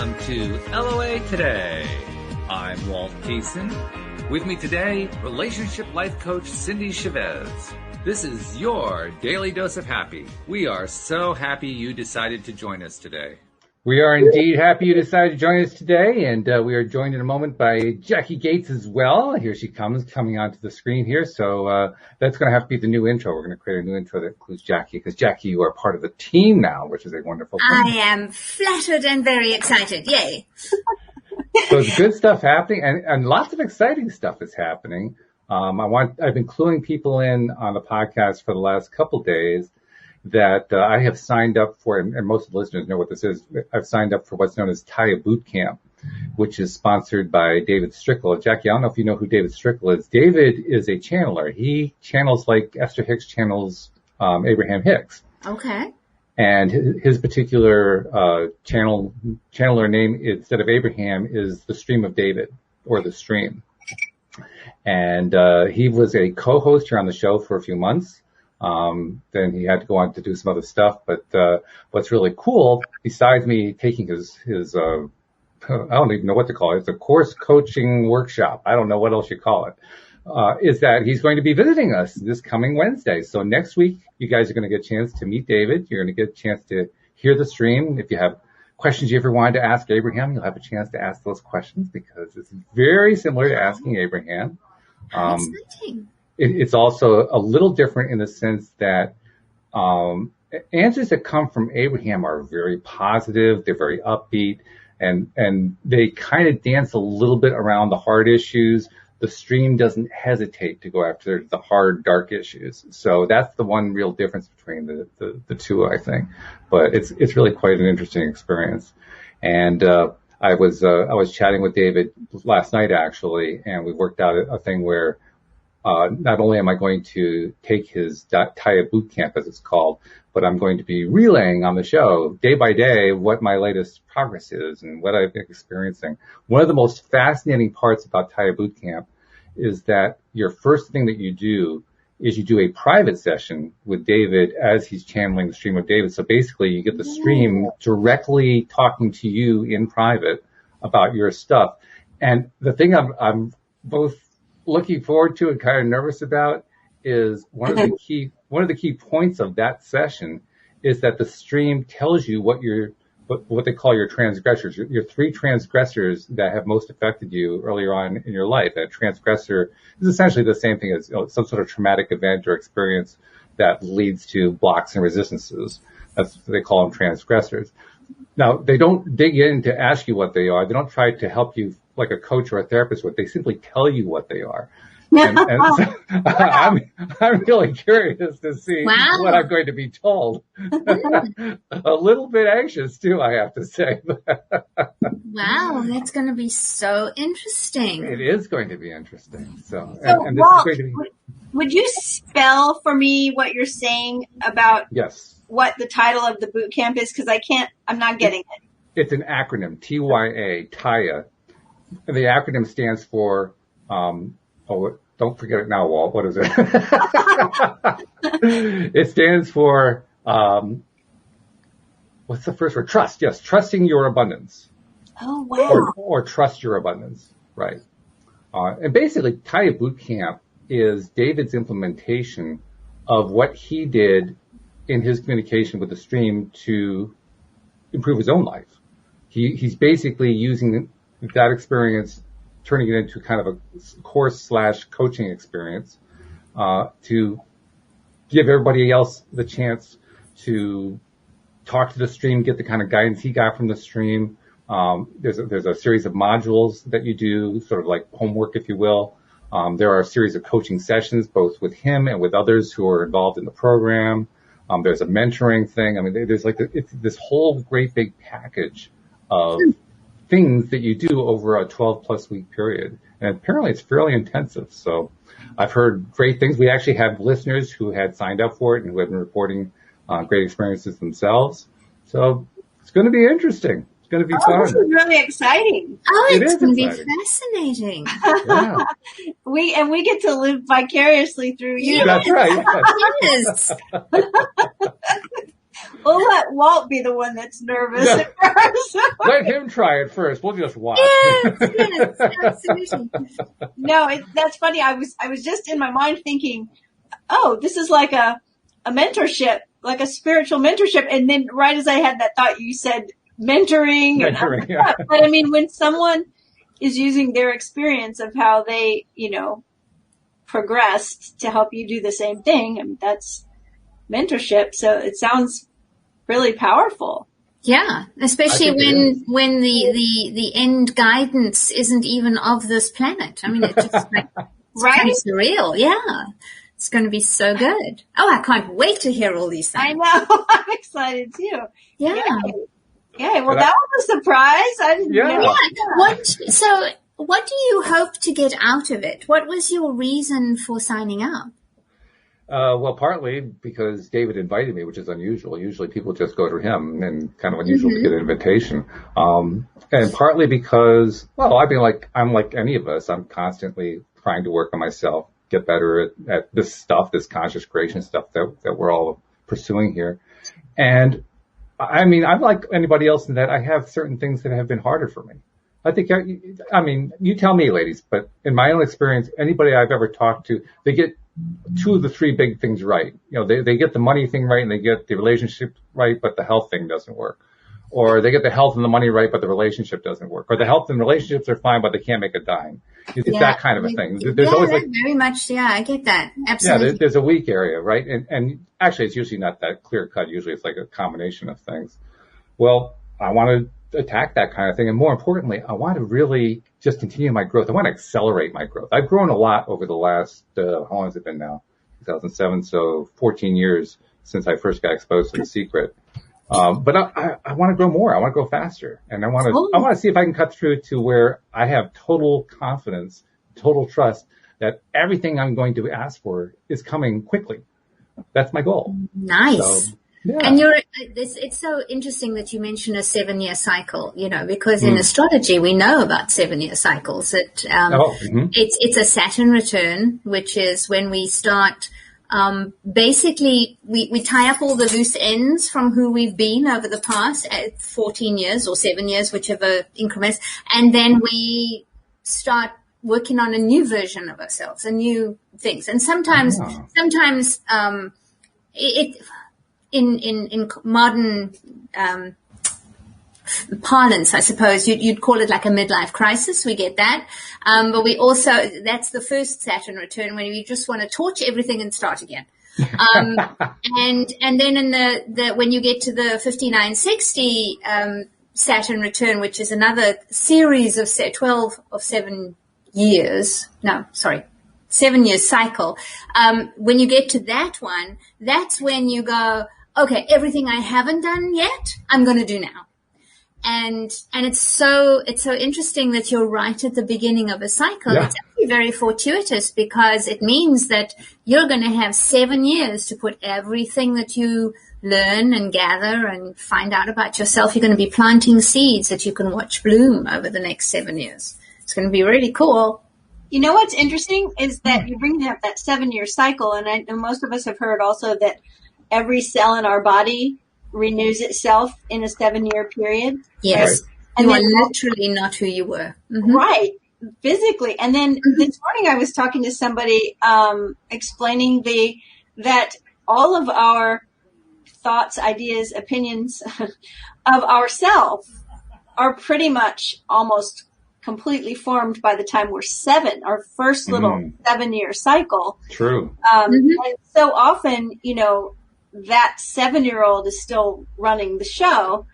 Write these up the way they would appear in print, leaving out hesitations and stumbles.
Welcome to LOA Today. I'm Walt. With me today, relationship life coach Cindy Chavez. This is your daily dose of happy. We are so happy you decided to join us today. We are indeed happy you decided to join us today, and we are joined in a moment by Jacqui Gates as well. Here she comes, coming onto the screen here. So that's going to have to be the new intro. We're going to create a new intro that includes Jacqui, because Jacqui, you are part of the team now, which is a wonderful thing. I am flattered and very excited. Yay. So it's good stuff happening, and lots of exciting stuff is happening. I've been cluing people in on the podcast for the last couple days that I have signed up for, and most of the listeners know what this is. I've signed up for what's known as Taya Bootcamp, which is sponsored by David Strickel. Jacqui, I don't know if you know who David Strickel is. David is a channeler. He channels like Esther Hicks channels Abraham Hicks. Okay. And his particular channeler name, instead of Abraham, is the Stream of David, or the Stream. And he was a co-host here on the show for a few months. Then he had to go on to do some other stuff. But what's really cool, besides me taking his I don't even know what to call it. It's a course coaching workshop. I don't know what else you call it. Is that he's going to be visiting us this coming Wednesday. So next week, you guys are going to get a chance to meet David. You're going to get a chance to hear the stream. If you have questions you ever wanted to ask Abraham, you'll have a chance to ask those questions, because it's very similar to asking Abraham. Exciting. It's also a little different in the sense that answers that come from Abraham are very positive. They're very upbeat, and they kind of dance a little bit around the hard issues. The stream doesn't hesitate to go after the hard, dark issues. So that's the one real difference between the two, I think. But it's really quite an interesting experience. And I was chatting with David last night, actually, and we worked out a thing where not only am I going to take his Taya Bootcamp, as it's called, but I'm going to be relaying on the show day by day what my latest progress is and what I've been experiencing. One of the most fascinating parts about Taya Bootcamp is that your first thing that you do is you do a private session with David as he's channeling the Stream of David. So basically you get the stream directly talking to you in private about your stuff. And the thing I'm both looking forward to and kind of nervous about is one of the key points of that session is that the stream tells you what they call your transgressors, your three transgressors that have most affected you earlier on in your life. And a transgressor is essentially the same thing as some sort of traumatic event or experience that leads to blocks and resistances. That's what they call them, transgressors. Now, they don't dig in to ask you what they are. They don't try to help you like a coach or a therapist would. They simply tell you what they are. And so I'm really curious to see what I'm going to be told. A little bit anxious too, I have to say. Wow, that's going to be so interesting. It is going to be interesting. So and this Walt, is going to be... would you spell for me what you're saying about what the title of the boot camp is? Because I'm not getting it. It's an acronym, TYA, Taya. And the acronym stands for, don't forget it now, Walt. What is it? It stands for, what's the first word? Trust. Yes. Trusting your abundance. Oh, wow. Or trust your abundance. Right. And basically Taya Bootcamp is David's implementation of what he did in his communication with the stream to improve his own life. He's basically using that experience, turning it into kind of a course/coaching experience, to give everybody else the chance to talk to the stream, get the kind of guidance he got from the stream. There's a series of modules that you do, sort of like homework, if you will. There are a series of coaching sessions, both with him and with others who are involved in the program. There's a mentoring thing. I mean, there's it's this whole great big package of things that you do over a 12-plus week period. And apparently it's fairly intensive. So I've heard great things. We actually have listeners who had signed up for it and who have been reporting great experiences themselves. So it's going to be interesting. It's going to be fun. This is really exciting. Oh, it's going to be fascinating. Yeah. we get to live vicariously through you. That's right. Yes. We'll let Walt be the one that's nervous at first. Let him try it first. We'll just watch. Yes, absolutely. No, that's funny. I was just in my mind thinking, oh, this is like a mentorship, like a spiritual mentorship. And then right as I had that thought, you said mentoring. Yeah. But I mean, when someone is using their experience of how they, progressed to help you do the same thing, I mean, that's mentorship. So it sounds really powerful. Yeah, especially when the end guidance isn't even of this planet. I mean, it's just like right? kind of surreal. Yeah, it's going to be so good. Oh, I can't wait to hear all these things. I know. I'm excited too. Yeah. Yay. Well, that was a surprise. I didn't know. Yeah. What do you hope to get out of it? What was your reason for signing up? Well, partly because David invited me, which is unusual. Usually people just go to him, and kind of unusual to get an invitation. And partly because, well, I'm like any of us. I'm constantly trying to work on myself, get better at this stuff, this conscious creation stuff that we're all pursuing here. And I mean, I'm like anybody else in that I have certain things that have been harder for me. I mean, you tell me, ladies, but in my own experience, anybody I've ever talked to, they get 2 of the 3 big things right. They get the money thing right and they get the relationship right, but the health thing doesn't work. Or they get the health and the money right, but the relationship doesn't work. Or the health and relationships are fine, but they can't make a dime. It's that kind of a thing. There's always very much. Yeah, I get that. Absolutely. Yeah, there's a weak area, right? And actually, it's usually not that clear cut. Usually, it's like a combination of things. Well, I want to attack that kind of thing. And more importantly, I want to really just continue my growth. I want to accelerate my growth. I've grown a lot over the last, how long has it been now? 2007. So 14 years since I first got exposed to The Secret. But I want to grow more. I want to go faster. And I want to see if I can cut through to where I have total confidence, total trust that everything I'm going to ask for is coming quickly. That's my goal. Nice. So, yeah. And it's so interesting that you mentioned a 7-year cycle, because in astrology we know about 7-year cycles. That it's a Saturn return, which is when we start. Basically, we tie up all the loose ends from who we've been over the past 14 years or 7 years, whichever increments, and then we start working on a new version of ourselves, a new things. And sometimes in modern parlance, I suppose you'd call it like a midlife crisis. We get that, but we also, that's the first Saturn return when you just want to torch everything and start again. And then in the when you get to the 5960 Saturn return, which is another series of 7 year cycle. When you get to that one, that's when you go, okay, everything I haven't done yet, I'm going to do now. And it's so interesting that you're right at the beginning of a cycle. Yeah. It's actually very fortuitous because it means that you're going to have 7 years to put everything that you learn and gather and find out about yourself. You're going to be planting seeds that you can watch bloom over the next 7 years. It's going to be really cool. You know what's interesting is that you bring up that 7-year cycle, and I know most of us have heard also that every cell in our body renews itself in a 7-year period. Yes. Right. And you are literally not who you were. Mm-hmm. Right. Physically. And then this morning I was talking to somebody explaining that all of our thoughts, ideas, opinions of ourselves are pretty much almost completely formed by the time we're 7, our first little 7-year cycle. True. And so often, that 7-year-old is still running the show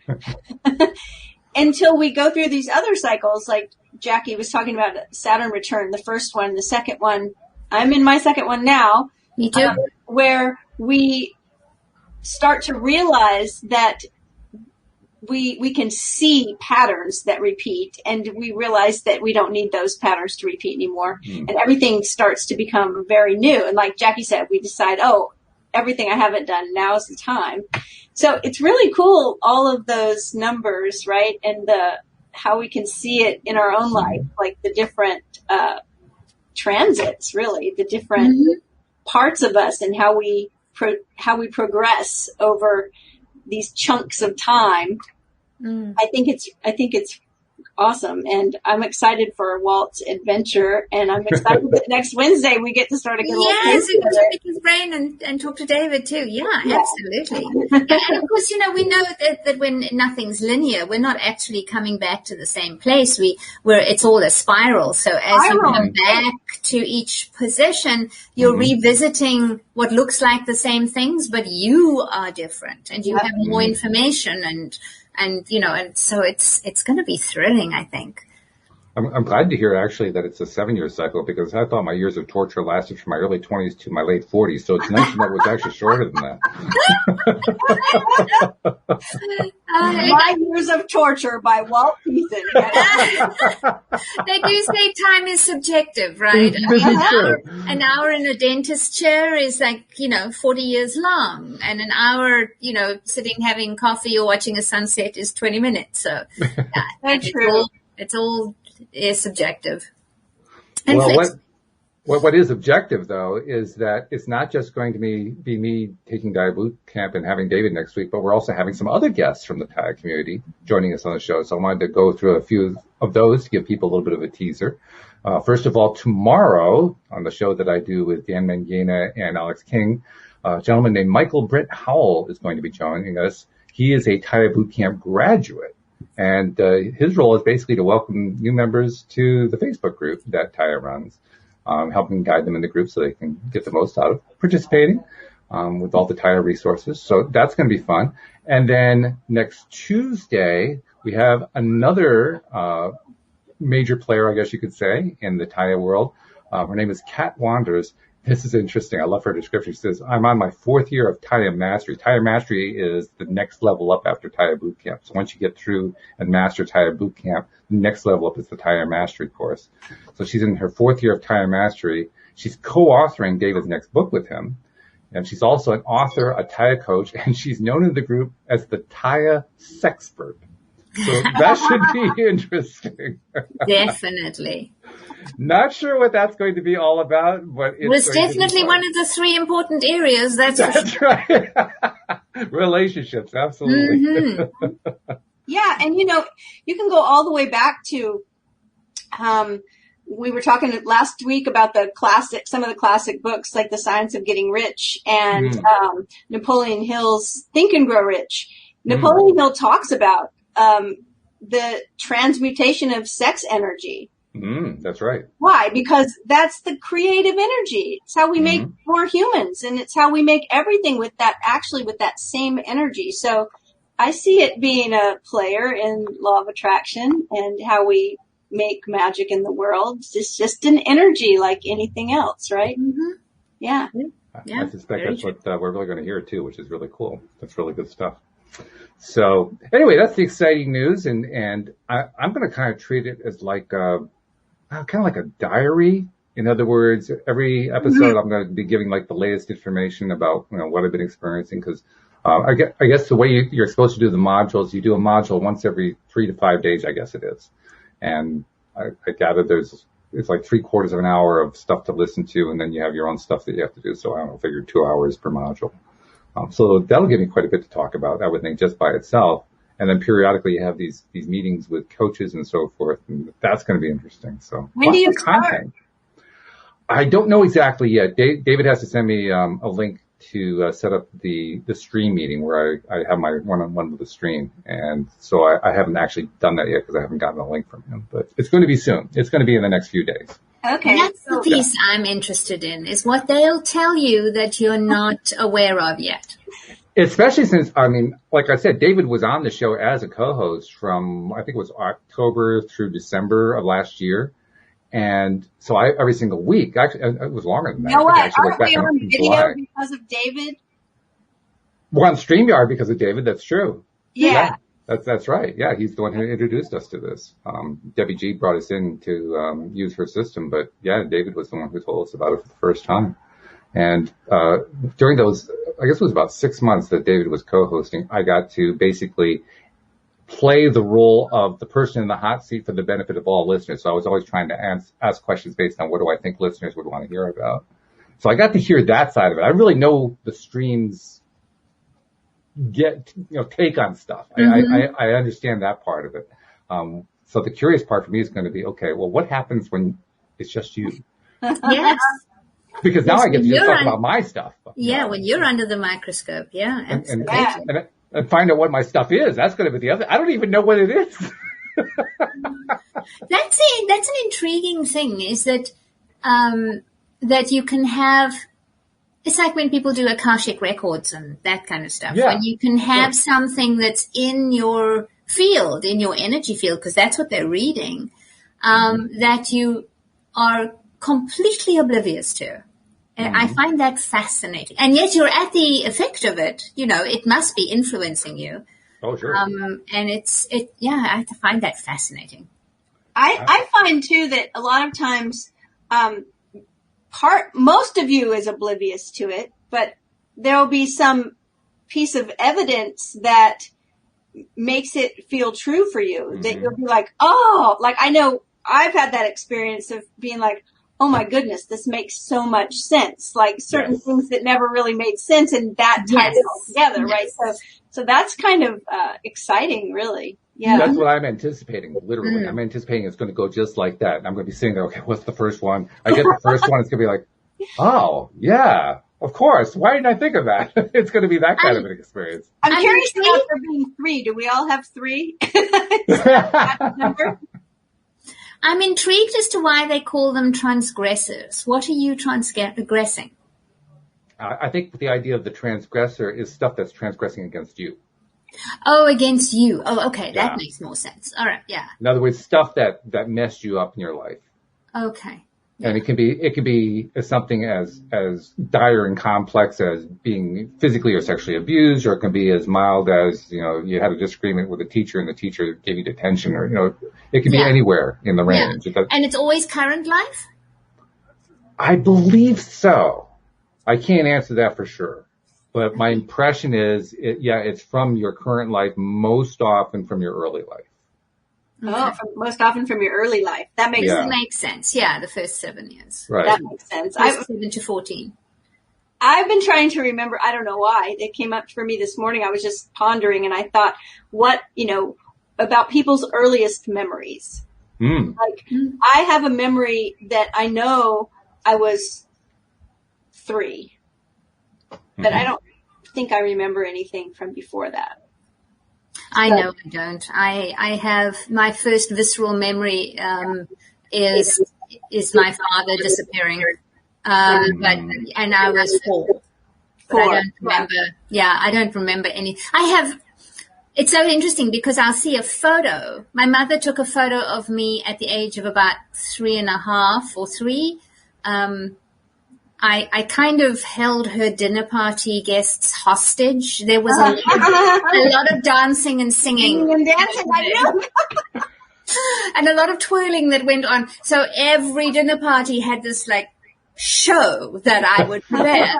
until we go through these other cycles. Like Jacqui was talking about Saturn return, the first one, the second one. I'm in my second one now. Me too. Where we start to realize that we can see patterns that repeat, and we realize that we don't need those patterns to repeat anymore. And everything starts to become very new. And like Jacqui said, we decide, everything I haven't done, now's the time. So it's really cool, all of those numbers, right? And how we can see it in our own life, like the different transits, really, the different parts of us and how we progress over these chunks of time. I think it's awesome, and I'm excited for Walt's adventure, and I'm excited that next Wednesday we get to start a good Yes, we get to pick his brain and talk to David too. Yeah. Absolutely. And of course, we know that when nothing's linear, we're not actually coming back to the same place. It's all a spiral. So as you come back to each position, you're revisiting what looks like the same things, but you are different, and you have more information, and so it's going to be thrilling, I think. I'm glad to hear actually that it's a 7-year cycle, because I thought my years of torture lasted from my early 20s to my late 40s. So it's nice to know it was actually shorter than that. My Years of Torture by Walt Thiessen. They do say time is subjective, right? An hour in a dentist chair is 40 years long, and an hour, sitting having coffee or watching a sunset is 20 minutes. So That's true. It's all is subjective. And what is objective, though, is that it's not just going to be me taking Taya Bootcamp and having David next week, but we're also having some other guests from the Taya community joining us on the show. So I wanted to go through a few of those to give people a little bit of a teaser. First of all, tomorrow on the show that I do with Dan Mangena and Alex King, a gentleman named Michael Britt Howell is going to be joining us. He is a Taya Bootcamp graduate. And his role is basically to welcome new members to the Facebook group that Taya runs, helping guide them in the group so they can get the most out of participating with all the Taya resources. So that's going to be fun. And then next Tuesday, we have another major player, I guess you could say, in the Taya world. Her name is Kat Wanders. This is interesting. I love her description. She says, I'm on my 4th year of Taya Mastery. Taya Mastery is the next level up after Taya Bootcamp. So once you get through and master Taya Bootcamp, the next level up is the Taya Mastery course. So she's in her 4th year of Taya Mastery. She's co-authoring David's next book with him. And she's also an author, a Taya coach, and she's known in the group as the Taya Sexpert. So that should be interesting. Definitely. Not sure what that's going to be all about, but it's definitely one of the 3 important areas. That's right. Relationships, absolutely. Mm-hmm. Yeah, and you can go all the way back to. We were talking last week about some of the classic books like The Science of Getting Rich and Napoleon Hill's Think and Grow Rich. Napoleon Hill talks about the transmutation of sex energy. That's right. Why? Because that's the creative energy. It's how we make more humans, and it's how we make everything with that same energy. So I see it being a player in law of attraction and how we make magic in the world. It's just an energy like anything else, right? Mm-hmm. Yeah. I suspect that's what we're really going to hear too, which is really cool. That's really good stuff. So anyway, that's the exciting news, and I'm going to kind of treat it as kind of like a diary. In other words, every episode I'm going to be giving the latest information about what I've been experiencing, because I guess the way you're supposed to do the modules, you do a module once every 3 to 5 days, I guess it is. And I gather it's like 3/4 of an hour of stuff to listen to, and then you have your own stuff that you have to do. So I don't know, figure 2 hours per module. So that'll give me quite a bit to talk about, I would think, just by itself. And then periodically you have these meetings with coaches and so forth, and that's going to be interesting. So when do you start? I don't know exactly yet. David has to send me a link to set up the stream meeting where I have my one-on-one with the stream. And so I haven't actually done that yet because I haven't gotten a link from him. But it's going to be soon. It's going to be in the next few days. Okay. That's the piece I'm interested in, is what they'll tell you that you're not aware of yet. Especially since, like I said, David was on the show as a co-host from, I think it was October through December of last year. And so every single week, actually, it was longer than that. You know what? Aren't we on video because of David? We're on StreamYard because of David. That's true. Yeah. That's right. Yeah. He's the one who introduced us to this. Debbie G brought us in to use her system, but yeah, David was the one who told us about it for the first time. And during those, I guess it was about 6 months that David was co-hosting, I got to basically play the role of the person in the hot seat for the benefit of all listeners. So I was always trying to ask questions based on what do I think listeners would want to hear about. So I got to hear that side of it. I really know the streams take on stuff. I understand that part of it. So the curious part for me is going to be, okay, well, what happens when it's just you? Yes. Because now I get to just talk about my stuff. Yeah, when you're under the microscope. Yeah, absolutely. And find out what my stuff is. That's going to be the other. I don't even know what it is. That's an intriguing thing, is that that you can have. It's like when people do Akashic records and that kind of stuff. Yeah. When you can have something that's in your field, in your energy field, because that's what they're reading, that you are completely oblivious to. And I find that fascinating. And yet you're at the effect of it. It must be influencing you. Oh, sure. And I find that fascinating. I find too that a lot of times, most of you is oblivious to it, but there'll be some piece of evidence that makes it feel true for you, that you'll be like, oh, like I know I've had that experience of being like, oh my goodness, this makes so much sense. Like certain things that never really made sense, and that ties it all together, right? So that's kind of exciting, really. Yeah. That's what I'm anticipating, literally. I'm anticipating it's going to go just like that. And I'm going to be sitting there, okay, what's the first one? I get the first one, it's going to be like, oh, yeah, of course. Why didn't I think of that? It's going to be that kind of an experience. I'm curious about there being 3. Do we all have 3? I'm intrigued as to why they call them transgressors. What are you transgressing? I think the idea of the transgressor is stuff that's transgressing against you. Oh, against you. Oh, okay. Yeah. That makes more sense. All right. Yeah. In other words, stuff that messed you up in your life. Okay. And it can be something as dire and complex as being physically or sexually abused, or it can be as mild as, you had a disagreement with a teacher and the teacher gave you detention, or, it can be anywhere in the range. Yeah. And it's always current life? I believe so. I can't answer that for sure. But my impression is, it's from your current life, most often from your early life. Oh, most often from your early life. That makes sense. Yeah, the first 7 years. Right. That makes sense. 7 to 14. I've been trying to remember. I don't know why. It came up for me this morning. I was just pondering, and I thought, about people's earliest memories. I have a memory that I know I was 3, but I don't think I remember anything from before that. I know I don't. I have my first visceral memory is my father disappearing, and I was 4. But I don't remember. Yeah, I don't remember any. It's so interesting because I'll see a photo. My mother took a photo of me at the age of about 3.5 or 3. I kind of held her dinner party guests hostage. There was a lot of dancing and singing. And dancing, I know. And a lot of twirling that went on. So every dinner party had this show that I would prepare.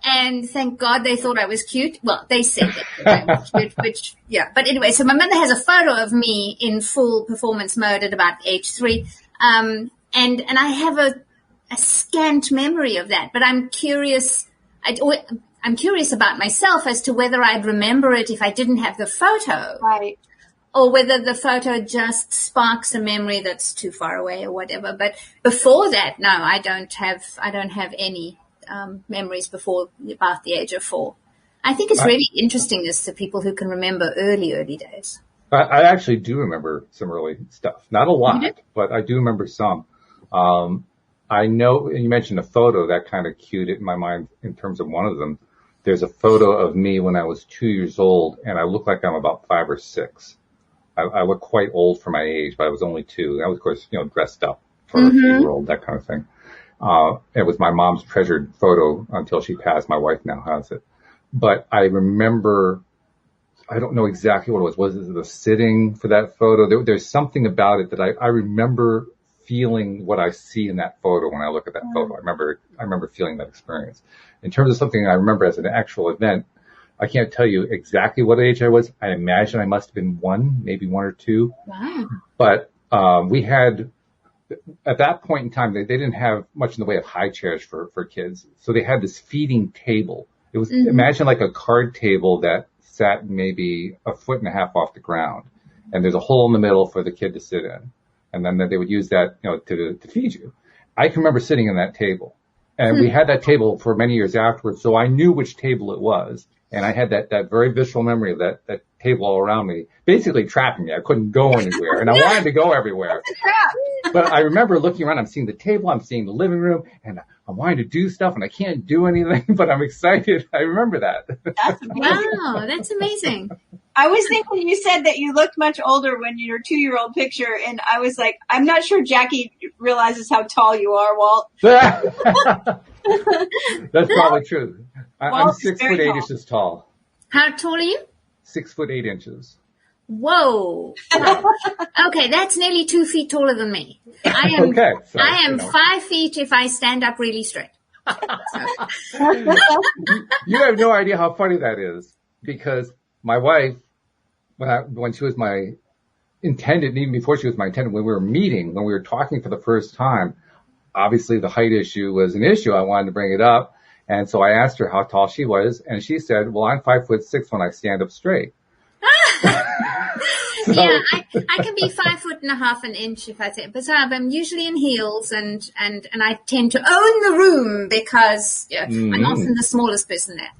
And thank God they thought I was cute. Well, they said that I was cute, but anyway, so my mother has a photo of me in full performance mode at about age 3. And I have a scant memory of that, but I'm curious. I'm curious about myself as to whether I'd remember it if I didn't have the photo, right? Or whether the photo just sparks a memory that's too far away or whatever. But before that, no, I don't have any memories before about the age of 4. I think it's really interesting as to people who can remember early days. I actually do remember some early stuff, not a lot, but I do remember some. I know you mentioned a photo that kind of cued it in my mind in terms of one of them. There's a photo of me when I was 2 years old, and I look like I'm about 5 or 6. I look quite old for my age, but I was only 2. I was, of course, dressed up for a 2-year-old, that kind of thing. It was my mom's treasured photo until she passed. My wife now has it. But I remember, I don't know exactly what it was. Was it the sitting for that photo? There's something about it that I remember feeling what I see in that photo when I look at that photo. I remember feeling that experience. In terms of something I remember as an actual event, I can't tell you exactly what age I was. I imagine I must have been 1, maybe 1 or 2. Wow. But we had, at that point in time, they didn't have much in the way of high chairs for kids. So they had this feeding table. It was, imagine like a card table that sat maybe 1.5 feet off the ground. And there's a hole in the middle for the kid to sit in. And then they would use that, to feed you. I can remember sitting in that table. And we had that table for many years afterwards. So I knew which table it was. And I had that very visceral memory of that table all around me, basically trapping me. I couldn't go anywhere. And I wanted to go everywhere. But I remember looking around, I'm seeing the table, I'm seeing the living room, and I'm wanting to do stuff, and I can't do anything, but I'm excited. I remember that. That's amazing. Wow, that's amazing. I was thinking you said that you looked much older when your 2-year-old picture, and I was like, I'm not sure Jacqui realizes how tall you are, Walt. That's probably true. I'm 6 foot 8 inches tall. How tall are you? 6 foot 8 inches. Whoa. Okay, that's nearly 2 feet taller than me. I am, Okay, so, I am 5 feet if I stand up really straight. You have no idea how funny that is, because my wife, when she was my intended, even before she was my intended, when we were talking for the first time, obviously the height issue was an issue. I wanted to bring it up. And so I asked her how tall she was, and she said, well, I'm 5'6" when I stand up straight. So, yeah, I can be 5.5 an inch if I say, but so I'm usually in heels and I tend to own the room because I'm often the smallest person there.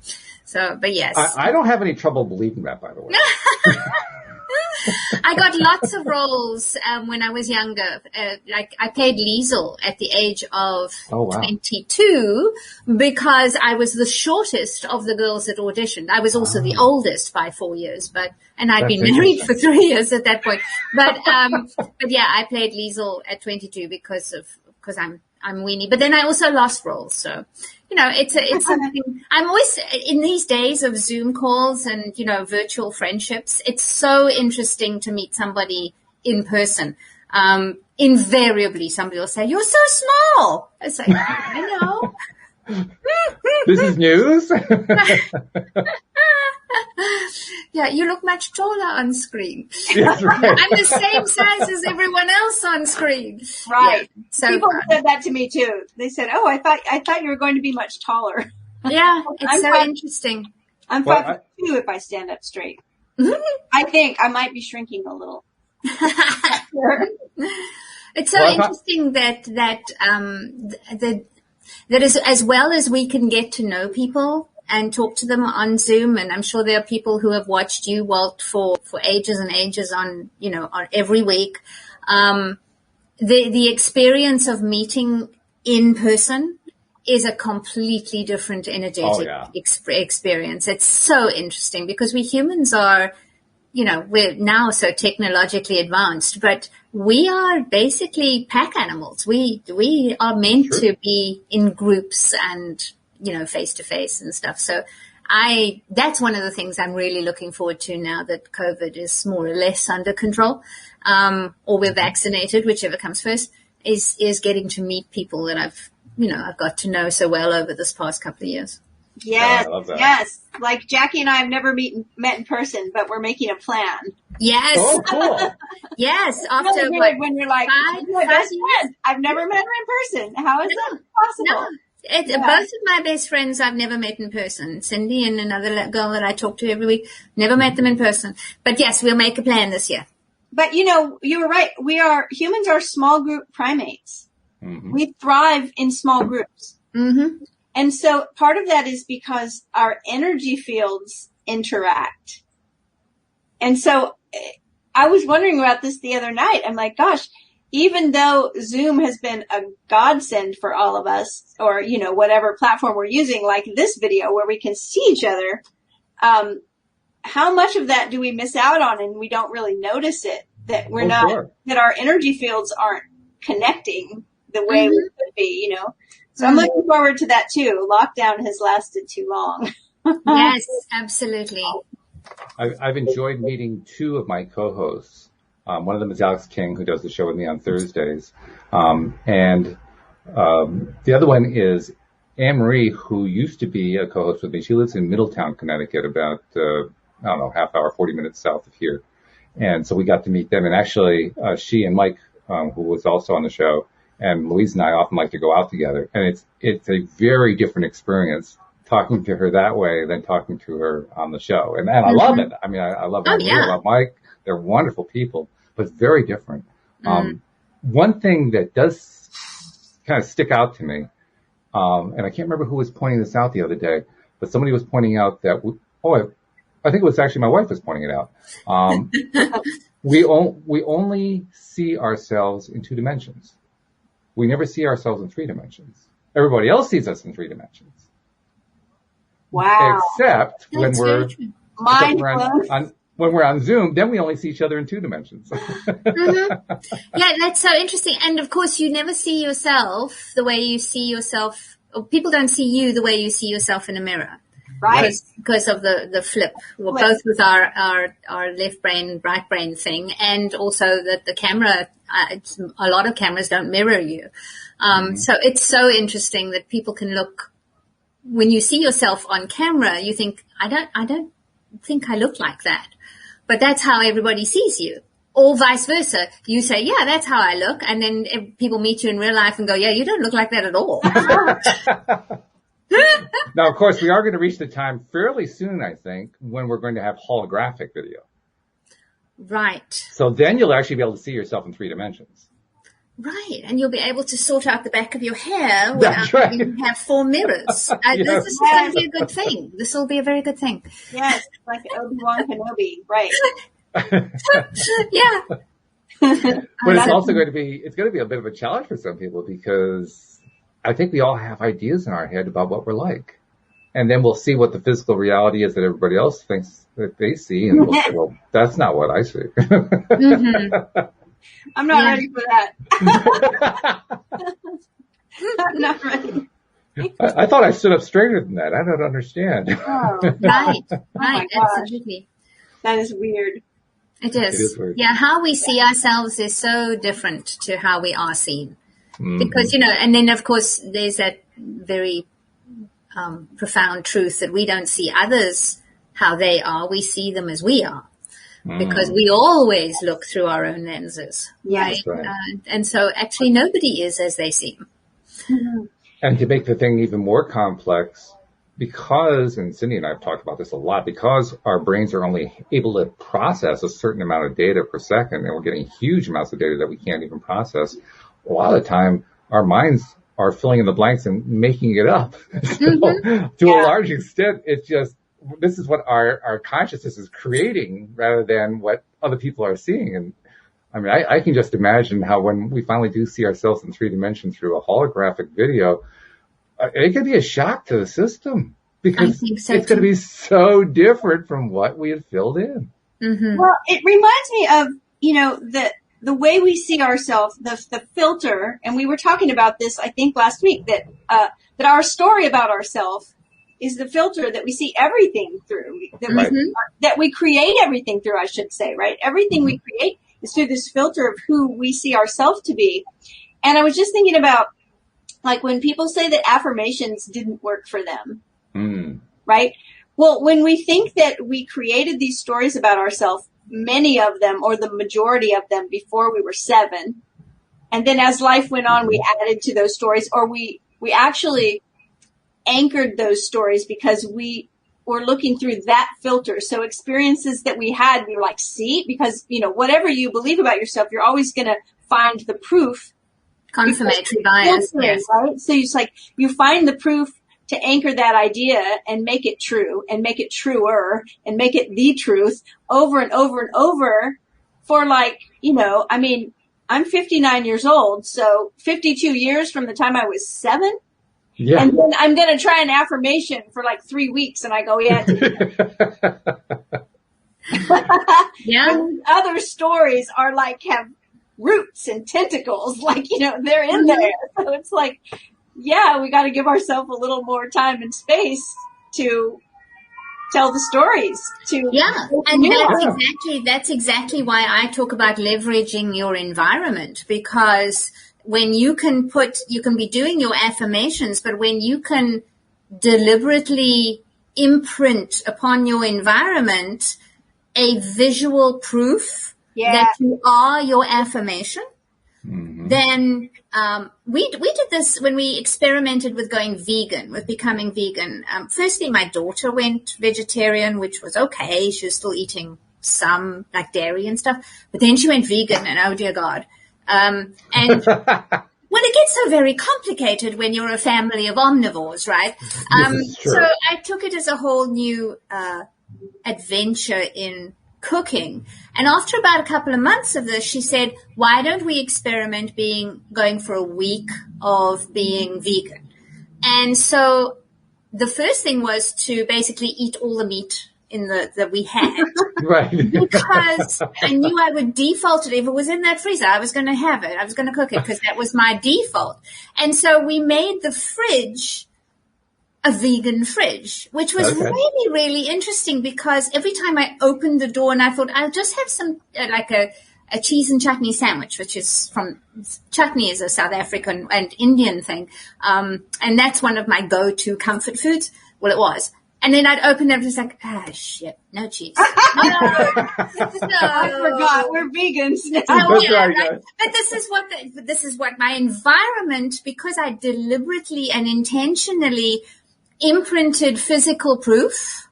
So, but yes. I don't have any trouble believing that, by the way. I got lots of roles when I was younger. Like I played Liesel at the age of 22 because I was the shortest of the girls that auditioned. I was also the oldest by 4 years, and I'd been married for 3 years at that point. But yeah, I played Liesel at 22 because I'm weenie. But then I also lost roles, so. It's something I'm always in these days of Zoom calls and, virtual friendships. It's so interesting to meet somebody in person. Invariably somebody will say, you're so small. It's like, I know. This is news. Yeah, you look much taller on screen. That's right. I'm the same size as everyone else on screen. Right. Yeah, so people said that to me too. They said, "Oh, I thought you were going to be much taller." Yeah, it's so interesting. I'm 5'2" if I stand up straight. I think I might be shrinking a little. It's so interesting that is as well as we can get to know people and talk to them on Zoom. And I'm sure there are people who have watched you, Walt, for ages and ages on every week. The experience of meeting in person is a completely different energetic experience. It's so interesting because we humans are, we're now so technologically advanced, but we are basically pack animals. We are meant to be in groups and, face to face and stuff. So that's one of the things I'm really looking forward to now that COVID is more or less under control, or we're vaccinated, whichever comes first, is getting to meet people that I've got to know so well over this past couple of years. Yes, I love that. yes. Like Jacqui and I have never met in person, but we're making a plan. Yes. Oh, cool. Yes. It's really weird when you're like, my best years. friend. I've never met her in person. How is that possible? No. Both of my best friends I've never met in person. Cindy and another girl that I talk to every week, never met them in person. But yes, we'll make a plan this year. But you were right. Humans are small group primates. Mm-hmm. We thrive in small groups. Mm-hmm. And so part of that is because our energy fields interact. And so I was wondering about this the other night. I'm like, gosh, even though Zoom has been a godsend for all of us, or, whatever platform we're using, like this video where we can see each other, how much of that do we miss out on and we don't really notice it, that we're that our energy fields aren't connecting the way we could be, So I'm looking forward to that too. Lockdown has lasted too long. Yes, absolutely. I've enjoyed meeting two of my co-hosts. One of them is Alex King, who does the show with me on Thursdays. And the other one is Anne-Marie, who used to be a co-host with me. She lives in Middletown, Connecticut, about, half hour, 40 minutes south of here. And so we got to meet them. And actually, she and Mike, who was also on the show, and Louise and I often like to go out together. And it's a very different experience talking to her that way than talking to her on the show. And I love it. I mean, I love Emily, I love Mike. They're wonderful people, but very different. One thing that does kind of stick out to me, and I can't remember who was pointing this out the other day, but somebody was pointing out that, I think it was actually my wife was pointing it out. We only see ourselves in 2 dimensions. We never see ourselves in 3 dimensions. Everybody else sees us in 3 dimensions. Wow. Except when we're Mind on Zoom, then we only see each other in 2 dimensions. Yeah, that's so interesting. And of course, you never see yourself the way you see yourself, or people don't see you the way you see yourself in a mirror. Right. Because of the flip. Well, both with our left brain, right brain thing, and also that the camera, a lot of cameras don't mirror you. So it's so interesting that people can look, when you see yourself on camera, you think, I don't think I look like that. But that's how everybody sees you. Or vice versa. You say, yeah, that's how I look. And then people meet you in real life and go, yeah, you don't look like that at all. Now, of course, we are going to reach the time fairly soon, I think, when we're going to have holographic video. Right. So then you'll actually be able to see yourself in 3 dimensions. Right. And you'll be able to sort out the back of your hair without having to have 4 mirrors. This is going to be a good thing. This will be a very good thing. Yes, like Obi-Wan Kenobi. Right. Yeah. But it's also going to be a bit of a challenge for some people, because I think we all have ideas in our head about what we're like. And then we'll see what the physical reality is that everybody else thinks that they see. And we'll say, well, that's not what I see. I'm not ready for that. I'm not ready. I thought I stood up straighter than that. I don't understand. Oh. Right. Oh Right. Absolutely. That is weird. It is. It is weird. Yeah. How we see ourselves is so different to how we are seen. Because, and then of course there's that very profound truth that we don't see others how they are. We see them as we are, because we always look through our own lenses. Yes. Right? And so actually nobody is as they seem. And to make the thing even more complex, because, and Cindy and I have talked about this a lot, because our brains are only able to process a certain amount of data per second, and we're getting huge amounts of data that we can't even process, a lot of the time our minds are filling in the blanks and making it up. So, to a large extent, it's just, this is what our consciousness is creating rather than what other people are seeing. And I mean, I can just imagine how when we finally do see ourselves in 3 dimensions through a holographic video, it could be a shock to the system, because it's going to be so different from what we had filled in. Well, it reminds me of, the way we see ourselves, the filter, and we were talking about this, I think, last week, that our story about ourselves is the filter that we see everything through, that we create everything through, I should say, right? Everything we create is through this filter of who we see ourselves to be. And I was just thinking about, like, when people say that affirmations didn't work for them, right? Well, when we think that we created these stories about ourselves, many of them, or the majority of them, before we were 7. And then as life went on, we added to those stories, or we actually anchored those stories because we were looking through that filter. So experiences that we had, we were like, see, because, whatever you believe about yourself, you're always going to find the proof. Confirmatory bias. Yes. Right? So it's like you find the proof to anchor that idea and make it true and make it truer and make it the truth over and over and over for, like, I'm 59 years old. So 52 years from the time I was 7. Yeah. And then I'm going to try an affirmation for like 3 weeks. And I go, yeah. Yeah. And other stories are like, have roots and tentacles, like, they're in there. So it's like, yeah, we got to give ourselves a little more time and space to tell the stories. And that's exactly why I talk about leveraging your environment, because when you can be doing your affirmations, but when you can deliberately imprint upon your environment a visual proof that you are your affirmation, then we did this when we experimented with going vegan, with becoming vegan. Firstly, my daughter went vegetarian, which was okay. She was still eating some like dairy and stuff, but then she went vegan, and oh dear God. And well, it gets so very complicated when you're a family of omnivores, right? So I took it as a whole new adventure in cooking. And after about a couple of months of this, she said, why don't we experiment going for a week of being vegan? And so the first thing was to basically eat all the meat that we had. Right. Because I knew I would default it. If it was in that freezer, I was going to have it. I was going to cook it because that was my default. And so we made the fridge a vegan fridge, which was really, really interesting because every time I opened the door and I thought I'll just have some like a cheese and chutney sandwich, which is chutney is a South African and Indian thing. And that's one of my go-to comfort foods. Well, it was. And then I'd open it and it's like, shit, no cheese. No. I forgot, we're vegans now. Right. But this is what my environment, because I deliberately and intentionally imprinted physical proof,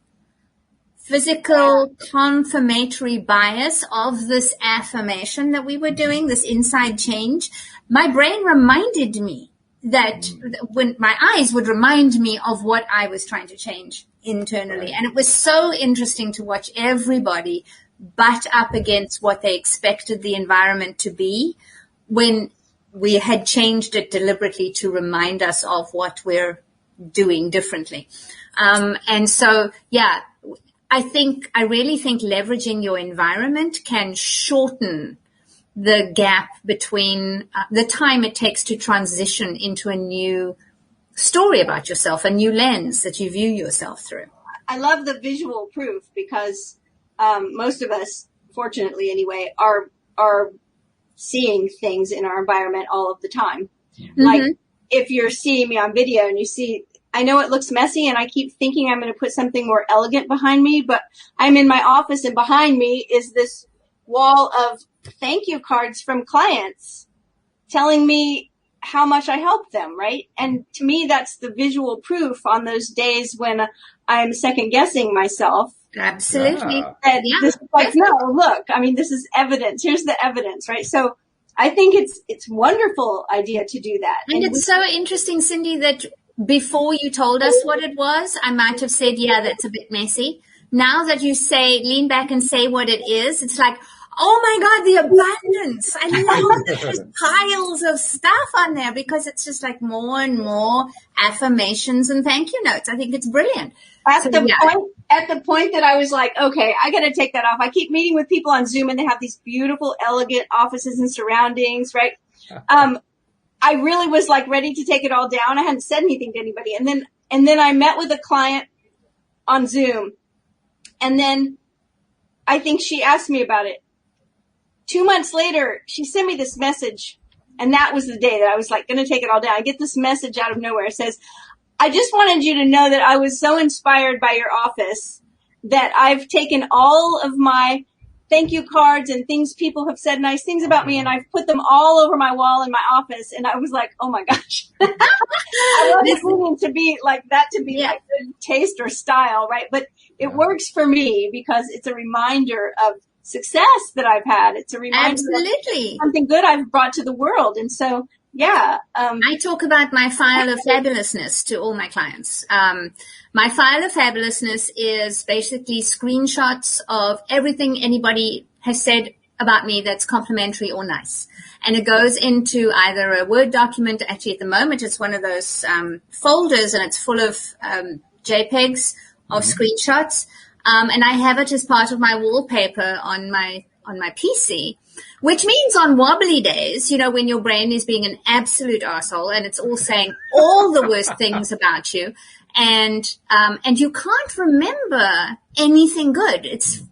physical confirmatory bias of this affirmation that we were doing, this inside change. My brain reminded me that when my eyes would remind me of what I was trying to change internally. And it was so interesting to watch everybody butt up against what they expected the environment to be when we had changed it deliberately to remind us of what we're doing differently. And so, I really think leveraging your environment can shorten the gap between the time it takes to transition into a new story about yourself, a new lens that you view yourself through. I love the visual proof because most of us, fortunately anyway, are seeing things in our environment all of the time. Mm-hmm. Like if you're seeing me on video and you see, I know it looks messy and I keep thinking I'm going to put something more elegant behind me, but I'm in my office and behind me is this wall of thank you cards from clients telling me how much I helped them, right? And to me, that's the visual proof on those days when I'm second guessing myself. Absolutely. And this is like, no, look, I mean, this is evidence. Here's the evidence, right? So I think it's wonderful idea to do that. And it's so interesting, Cindy, that before you told us what it was, I might have said, yeah, that's a bit messy. Now that you lean back and say what it is, it's like, oh my God, the abundance. I love that there's piles of stuff on there because it's just like more and more affirmations and thank you notes. I think it's brilliant. At the point that I was like, okay, I got to take that off. I keep meeting with people on Zoom and they have these beautiful, elegant offices and surroundings, right? I really was like ready to take it all down. I hadn't said anything to anybody. And then I met with a client on Zoom. And then I think she asked me about it. 2 months later, she sent me this message. And that was the day that I was like going to take it all down. I get this message out of nowhere. It says, I just wanted you to know that I was so inspired by your office that I've taken all of my thank you cards and things people have said nice things about me, and I've put them all over my wall in my office. And I was like, oh my gosh, I wasn't meaning to be like that, to be like good taste or style, right? But it works for me because it's a reminder of success that I've had. It's a reminder of something good I've brought to the world. And so, I talk about my file of fabulousness to all my clients. My file of fabulousness is basically screenshots of everything anybody has said about me that's complimentary or nice. And it goes into either a Word document. Actually, at the moment, it's one of those folders, and it's full of JPEGs of screenshots. And I have it as part of my wallpaper on my PC, which means on wobbly days, when your brain is being an absolute arsehole and it's all saying all the worst things about you, and you can't remember anything good.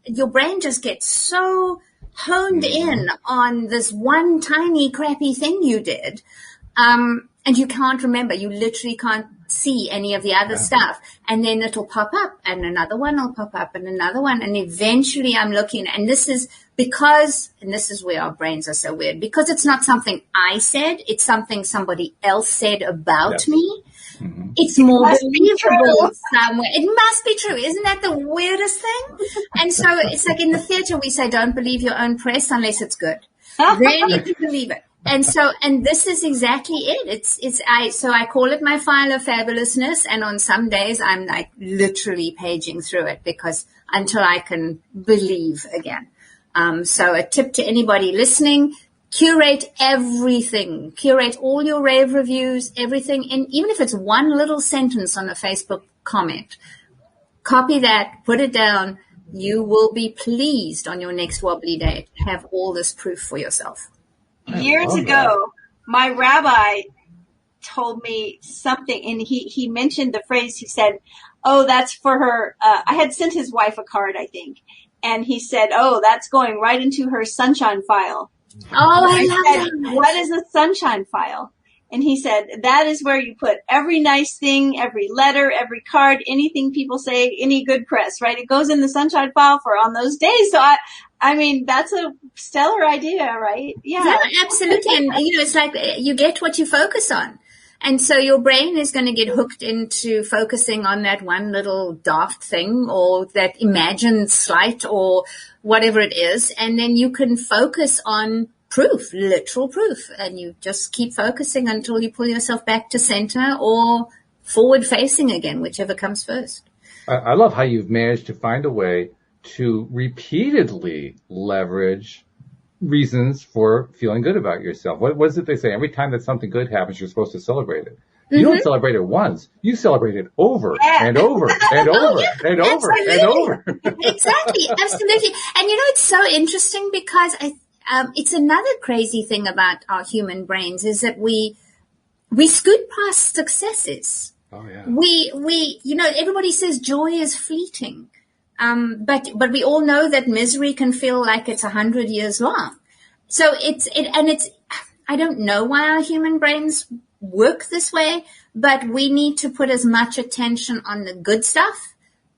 Your brain just gets so honed in on this one tiny crappy thing you did, and you can't remember. You literally can't see any of the other stuff, and then it'll pop up and another one will pop up and another one, and eventually I'm looking, and this is because, and this is where our brains are so weird, because it's not something I said, it's something somebody else said about me. Mm-hmm. It's more believable somewhere. It must be true. Isn't that the weirdest thing? And so it's like in the theater, we say, don't believe your own press unless it's good. Then you can believe it. And so, and this is exactly it. So I call it my file of fabulousness. And on some days I'm like literally paging through it until I can believe again. So a tip to anybody listening, curate everything, curate all your rave reviews, everything. And even if it's one little sentence on a Facebook comment, copy that, put it down. You will be pleased on your next wobbly day to have all this proof for yourself. Years ago, my rabbi told me something, and he mentioned the phrase. He said, "Oh, that's for her." I had sent his wife a card, I think, and he said, "Oh, that's going right into her sunshine file." Oh, I love that. What is a sunshine file? And he said, that is where you put every nice thing, every letter, every card, anything people say, any good press, right? It goes in the sunshine file for on those days. So I mean, that's a stellar idea, right? Yeah, absolutely. And it's like you get what you focus on. And so your brain is going to get hooked into focusing on that one little daft thing or that imagined slight or whatever it is. And then you can focus on proof, literal proof. And you just keep focusing until you pull yourself back to center or forward facing again, whichever comes first. I love how you've managed to find a way to repeatedly leverage reasons for feeling good about yourself. What is it they say? Every time that something good happens, you're supposed to celebrate it. You don't celebrate it once. You celebrate it over and over and over and over and over. Exactly. Absolutely. And it's so interesting because it's another crazy thing about our human brains is that we scoot past successes. Oh yeah. We everybody says joy is fleeting. But we all know that misery can feel like it's 100 years long. So I don't know why our human brains work this way, but we need to put as much attention on the good stuff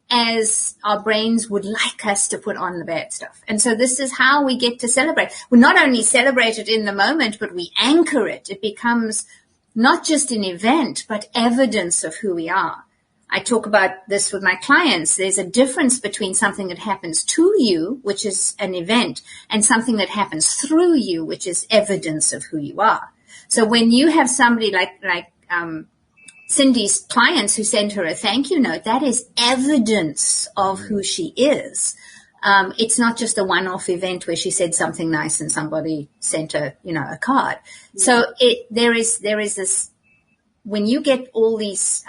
as our brains would like us to put on the bad stuff. And so this is how we get to celebrate. We not only celebrate it in the moment, but we anchor it. It becomes not just an event, but evidence of who we are. I talk about this with my clients. There's a difference between something that happens to you, which is an event, and something that happens through you, which is evidence of who you are. So when you have somebody like Cindy's clients who send her a thank you note, that is evidence of who she is. It's not just a one-off event where she said something nice and somebody sent her, a card. So there is this, when you get all these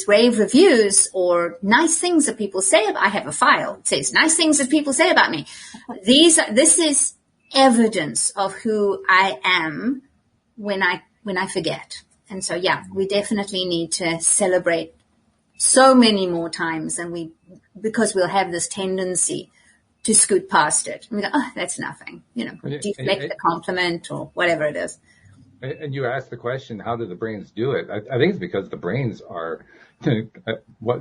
rave reviews or nice things that people say about, I have a file. It says nice things that people say about me. This is evidence of who I am when I forget. And so, we definitely need to celebrate so many more times because we'll have this tendency to scoot past it. And we go, oh, that's nothing, deflect the compliment or whatever it is. And you asked the question, how do the brains do it? I think it's because the brains are,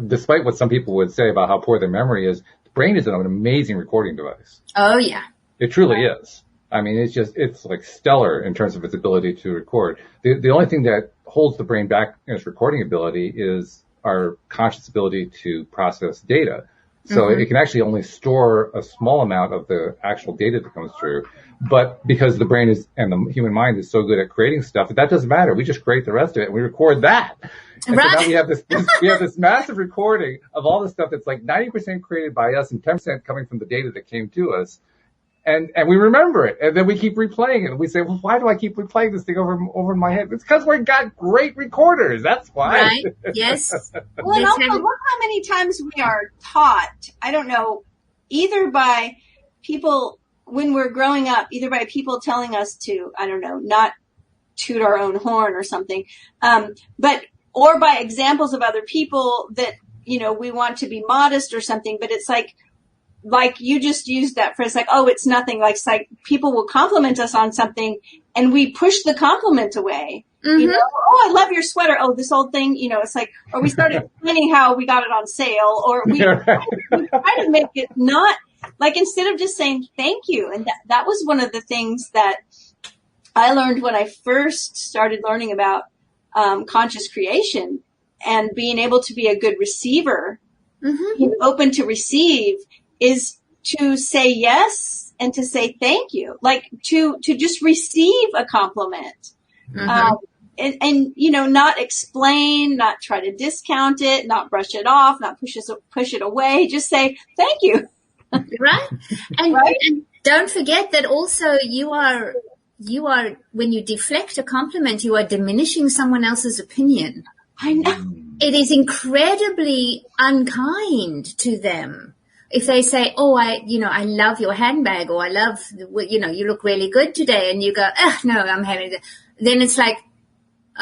despite what some people would say about how poor their memory is, the brain is an amazing recording device. Oh, yeah. It truly is. I mean, it's like stellar in terms of its ability to record. The only thing that holds the brain back in its recording ability is our conscious ability to process data. So it can actually only store a small amount of the actual data that comes through. But because the brain and the human mind is so good at creating stuff, that doesn't matter. We just create the rest of it and we record that. And right. So now we have this massive recording of all the stuff that's like 90% created by us and 10% coming from the data that came to us. And we remember it, and then we keep replaying it. And we say, well, why do I keep replaying this thing over in my head? It's because we've got great recorders. That's why. Right. Yes. Well, and also look how many times we are taught, I don't know, either by people when we're growing up, either by people telling us to, I don't know, not toot our own horn or something, or by examples of other people that, we want to be modest or something, but it's like you just used that phrase, like, oh, it's nothing. Like people will compliment us on something and we push the compliment away. Mm-hmm. Oh, I love your sweater. Oh, this old thing, it's like, or we started explaining how we got it on sale, or we try to make it not, Like, instead of just saying thank you. And that was one of the things that I learned when I first started learning about conscious creation, and being able to be a good receiver, open to receive, is to say yes and to say thank you, like to just receive a compliment. And not explain, not try to discount it, not brush it off, not push it away. Just say thank you. Right. And, right? And don't forget that also you are, when you deflect a compliment, you are diminishing someone else's opinion. I know. It is incredibly unkind to them. If they say, oh, I love your handbag, or I love, you look really good today, and you go, no, I'm having it. Then it's like,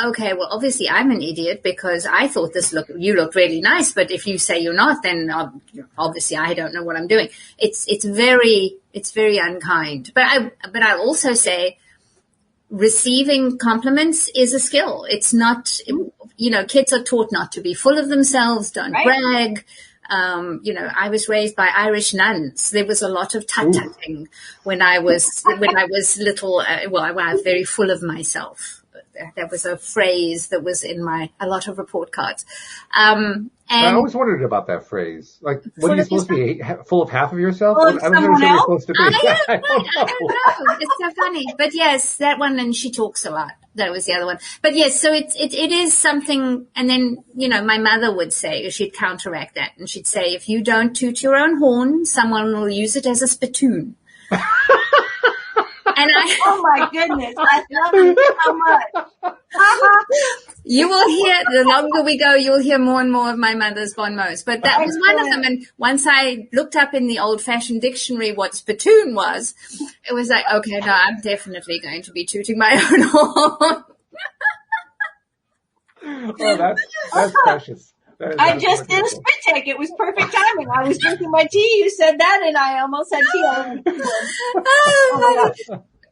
okay, well, obviously I'm an idiot because I thought you look really nice. But if you say you're not, then obviously I don't know what I'm doing. It's very unkind. But I'll also say receiving compliments is a skill. It's not, kids are taught not to be full of themselves. Don't brag. I was raised by Irish nuns. There was a lot of tut-tutting when I was little. I was very full of myself. That was a phrase that was in a lot of report cards. And I always wondered about that phrase. Like, what are you supposed to be, full of half of yourself? I don't know what you're supposed to be. I don't know. It's so funny. But yes, that one, and she talks a lot. That was the other one. But yes, so it is something. And then, my mother would say, she'd counteract that, and she'd say, if you don't toot your own horn, someone will use it as a spittoon. And oh my goodness, I love it so much. You will hear, the longer we go, you'll hear more and more of my mother's bon mots. But that was one of them. And once I looked up in the old-fashioned dictionary what spittoon was, it was like, okay, no, I'm definitely going to be tooting my own horn. Oh, that's precious. I just did a spit take. It was perfect timing. I was drinking my tea. You said that, and I almost had tea. Oh,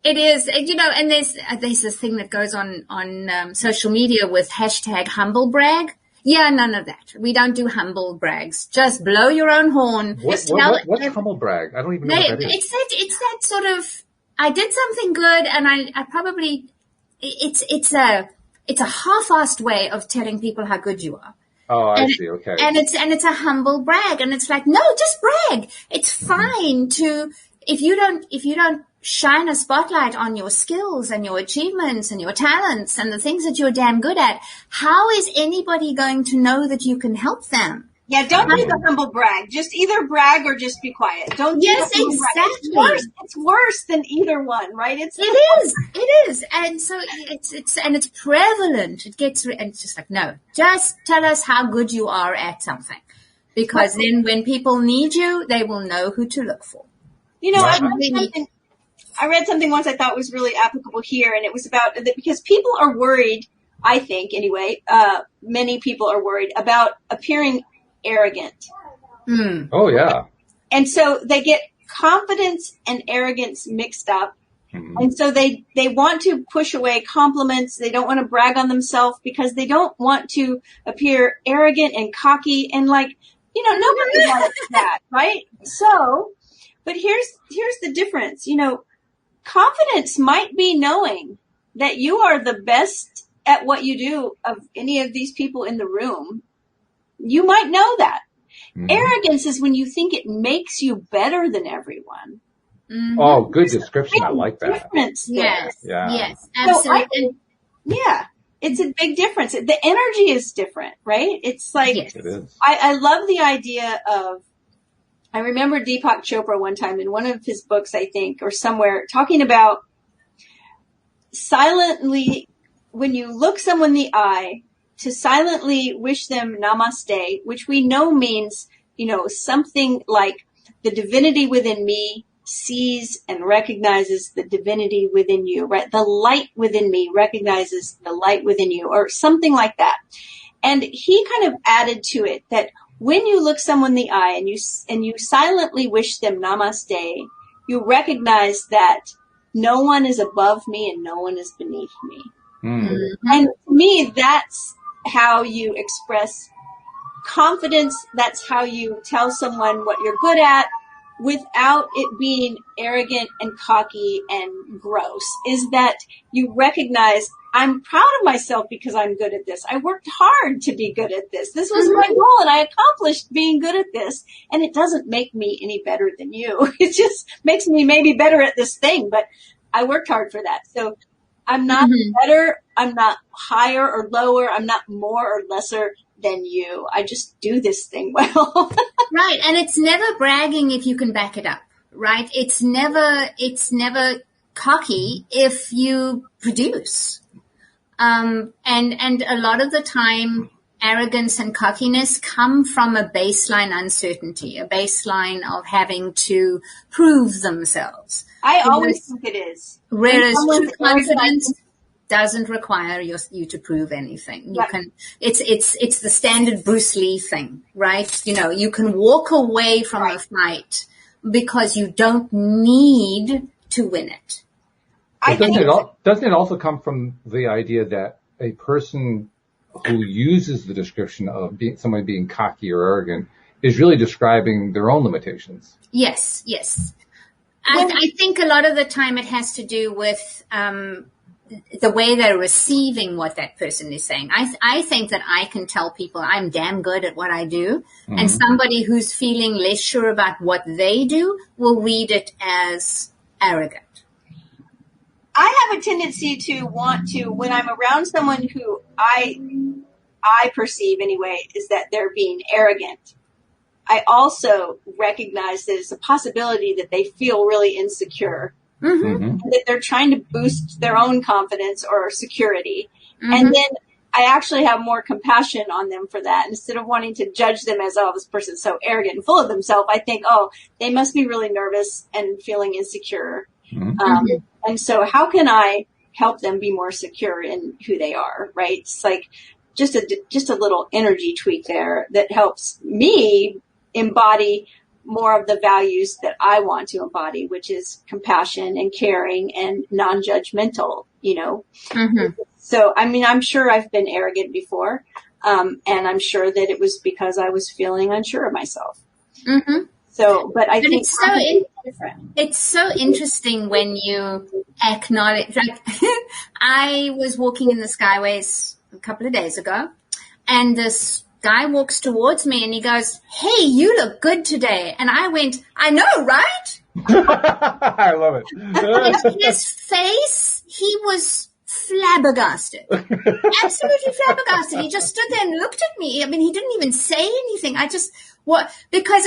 it is, and there's this thing that goes on social media with hashtag humble brag. Yeah, none of that. We don't do humble brags. Just blow your own horn. What's humble brag? I don't even know what that is. It's that sort of, I did something good, and I probably, it's a half-assed way of telling people how good you are. Oh, I see. Okay. And it's a humble brag, and it's like, no, just brag. It's fine to, if you don't shine a spotlight on your skills and your achievements and your talents and the things that you're damn good at, how is anybody going to know that you can help them? Yeah, don't do the humble brag. Just either brag or just be quiet. Don't do yes, the humble exactly. Brag. It's worse than either one, right? It is. And so it's prevalent. And it's just like, no, just tell us how good you are at something. Because then when people need you, they will know who to look for. I read something once I thought was really applicable here, and it was about that because people are worried, I think anyway, many people are worried about appearing arrogant. Oh, yeah. And so they get confidence and arrogance mixed up. Mm-hmm. And so they want to push away compliments. They don't want to brag on themselves because they don't want to appear arrogant and cocky and like, nobody wants that, right? So, but here's the difference. Confidence might be knowing that you are the best at what you do of any of these people in the room. You might know that. Mm-hmm. Arrogance is when you think it makes you better than everyone. Mm-hmm. Oh, good description. I like that. Yes. Yeah. Yes. Absolutely. It's a big difference. The energy is different, right? It's like, yes. It is. I love the idea of, I remember Deepak Chopra one time in one of his books, I think, or somewhere, talking about silently, when you look someone in the eye, to silently wish them namaste, which we know means, something like the divinity within me sees and recognizes the divinity within you, right? The light within me recognizes the light within you, or something like that. And he kind of added to it that when you look someone in the eye and you silently wish them namaste, you recognize that no one is above me and no one is beneath me. Mm-hmm. And to me, that's how you express confidence. That's how you tell someone what you're good at. without it being arrogant and cocky and gross, is that you recognize I'm proud of myself because I'm good at this. I worked hard to be good at this. This was my goal and I accomplished being good at this. And it doesn't make me any better than you. It just makes me maybe better at this thing, but I worked hard for that. So I'm not better. I'm not higher or lower. I'm not more or lesser than you. I just do this thing well. Right. And it's never bragging if you can back it up, right? It's never cocky if you produce. And a lot of the time, arrogance and cockiness come from a baseline uncertainty, a baseline of having to prove themselves. I always think it is. Whereas true confidence doesn't require you to prove anything. You can, it's the standard Bruce Lee thing, right? You know, you can walk away from a fight because you don't need to win it. Doesn't it also come from the idea that a person who uses the description of somebody being cocky or arrogant is really describing their own limitations? Yes. I think a lot of the time it has to do with the way they're receiving what that person is saying. I think that I can tell people I'm damn good at what I do, and somebody who's feeling less sure about what they do will read it as arrogant. I have a tendency to want to, when I'm around someone who I perceive anyway, is that they're being arrogant. I also recognize that it's a possibility that they feel really insecure, that they're trying to boost their own confidence or security. And then I actually have more compassion on them for that. Instead of wanting to judge them as, oh, this person's so arrogant and full of themselves, I think, oh, they must be really nervous and feeling insecure. And so how can I help them be more secure in who they are, right? It's like just a little energy tweak there that helps me embody more of the values that I want to embody, which is compassion and caring and non-judgmental, you know? So, I mean, I'm sure I've been arrogant before. And I'm sure that it was because I was feeling unsure of myself. So, but I think it's so interesting when you acknowledge, like, I was walking in the Skyways a couple of days ago, and this guy walks towards me and he goes, "Hey, you look good today." And I went, "I know, right?" I love it. And his face, he was flabbergasted. Absolutely flabbergasted. He just stood there and looked at me. I mean, he didn't even say anything. Because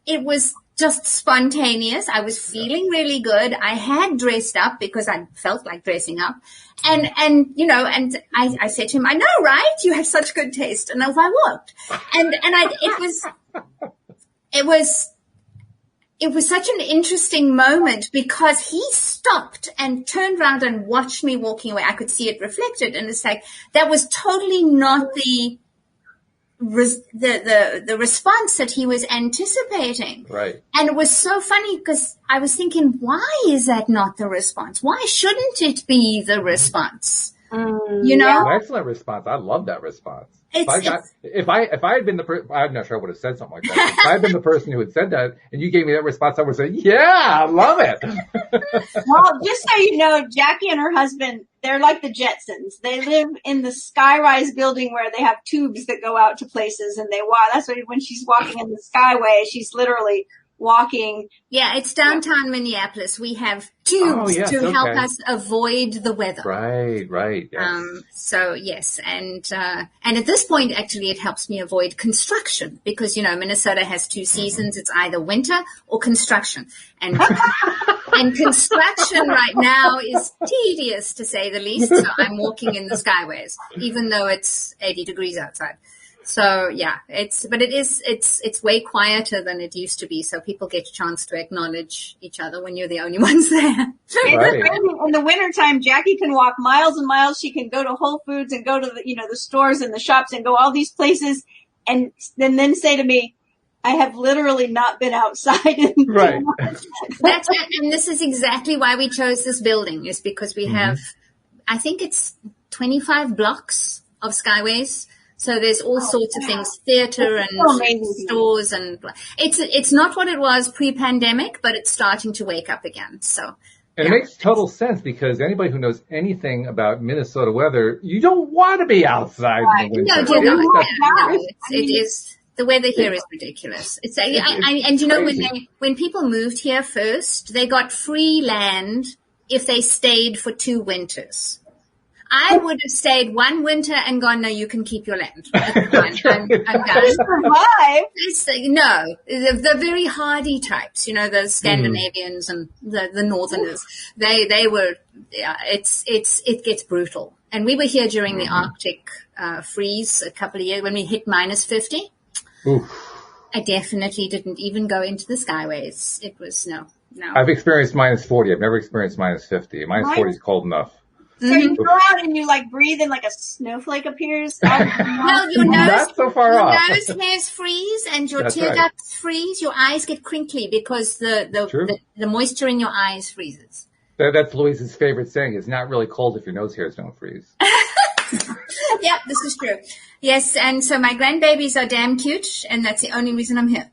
it was just spontaneous. I was feeling really good. I had dressed up because I felt like dressing up. And you know, and I said to him, "I know, right? You have such good taste." And off I walked. And it was such an interesting moment because he stopped and turned around and watched me walking away. I could see it reflected, and it's like that was totally not the response that he was anticipating. Right. And it was so funny because I was thinking, why is that not the response? Why shouldn't it be the response? You know? Excellent response. I love that response. If I had been the person, I'm not sure I would have said something like that. If I had been the person who had said that and you gave me that response, I would say, "Yeah, I love it." Well, just so you know, Jacqui and her husband, they're like the Jetsons. They live in the skyrise building where they have tubes that go out to places, and they walk. That's why when she's walking in the Skyway, she's literally walking. Yeah, it's downtown Minneapolis. We have tubes to help us avoid the weather. Right. Yes. So yes, and at this point, actually, it helps me avoid construction because, you know, Minnesota has two seasons. It's either winter or construction, and construction right now is tedious to say the least. So I'm walking in the Skyways, even though it's 80 degrees outside. So yeah, it's way quieter than it used to be. So people get a chance to acknowledge each other when you're the only ones there. Right. In the wintertime, Jacqui can walk miles and miles. She can go to Whole Foods and go to the stores and the shops and go all these places and then say to me, "I have literally not been outside." Right. That's it. And this is exactly why we chose this building, is because we have, I think it's 25 blocks of Skyways. So there's all sorts of things, theater and stores, and it's not what it was pre-pandemic, but it's starting to wake up again. So. And it makes total sense because anybody who knows anything about Minnesota weather, you don't want to be outside in the winter. No, it is. The weather here is ridiculous. It's and you know, when people moved here first, they got free land if they stayed for 2 winters. I would have stayed 1 winter and gone, no, you can keep your land. I'm done. Survive. No, the very hardy types, you know, the Scandinavians and the Northerners, they were, it gets brutal. And we were here during the Arctic freeze a couple of years when we hit -50. Oof. I definitely didn't even go into the skyways. It was no. I've experienced -40. I've never experienced -50. -40 is cold enough. So you go out and you like breathe and like a snowflake appears. Well, your nose, not so far off. nose hairs freeze and your tear ducts freeze. Your eyes get crinkly because the moisture in your eyes freezes. That's Louise's favorite saying. It's not really cold if your nose hairs don't freeze. Yeah, this is true. Yes, and so my grandbabies are damn cute, and that's the only reason I'm here.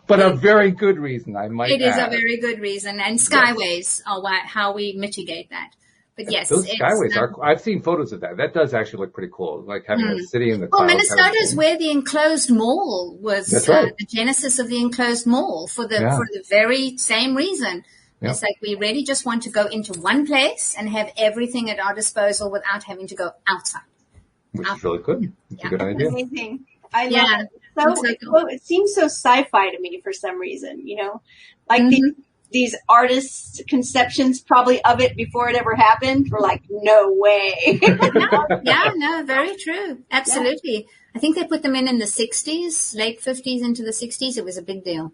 But a very good reason, I might add. It is a very good reason, and skyways are how we mitigate that. But yes, those skyways are. I've seen photos of that. That does actually look pretty cool, like having a city in the. Well, Minnesota is where the enclosed mall was. That's right. The genesis of the enclosed mall for the very same reason. Yep. It's like we really just want to go into one place and have everything at our disposal without having to go outside. Which is really good. It's a good idea. Amazing. I love it. So it seems so sci-fi to me for some reason, you know, like these artists' conceptions probably of it before it ever happened were like, no way. No, very true. Absolutely. Yeah. I think they put them in the 60s, late 50s into the 60s. It was a big deal.